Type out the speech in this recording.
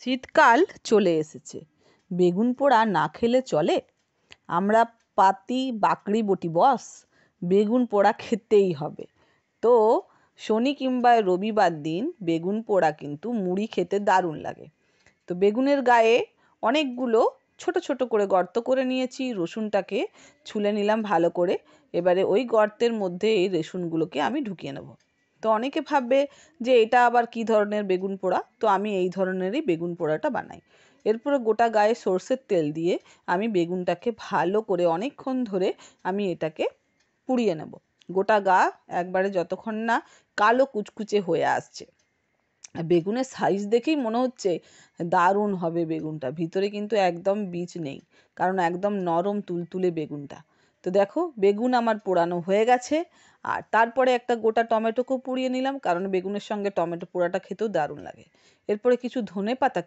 শীতকাল চলে এসেছে, বেগুন পোড়া না খেলে চলে? আমরা পাতি বাকড়ি বটি বস, বেগুন পোড়া খেতেই হবে। তো শনি কিংবা রবিবার দিন বেগুন পোড়া কিন্তু মুড়ি খেতে দারুণ লাগে। তো বেগুনের গায়ে অনেকগুলো ছোট ছোট করে গর্ত করে নিয়েছি, রসুনটাকে ছুলে নিলাম ভালো করে। এবারে ওই গর্তের মধ্যে এই রসুনগুলোকে আমি ঢুকিয়ে নেব। তো অনেকে ভাববে যে এটা আবার কি ধরনের বেগুন পোড়া, তো আমি এই ধরনেরই বেগুন পোড়াটা বানাই। এরপরে গোটা গায়ে সর্ষের তেল দিয়ে আমি বেগুনটাকে ভালো করে অনেকক্ষণ ধরে আমি এটাকে পুড়িয়ে নেব। গোটা গা একবারে যতক্ষণ না কালো কুচকুচে হয়ে আসছে। বেগুনের সাইজ দেখেই মনে হচ্ছে দারুণ হবে বেগুনটা, ভিতরে কিন্তু একদম বীজ নেই, কারণ একদম নরম তুলতুলে বেগুনটা। তো দেখো বেগুন আমার পোড়ানো হয়ে গেছে। আর তারপরে একটা গোটা টমেটোকেও পুড়িয়ে নিলাম, কারণ বেগুনের সঙ্গে টমেটো পোড়াটা খেতেও দারুণ লাগে। এরপরে কিছু ধনেপাতা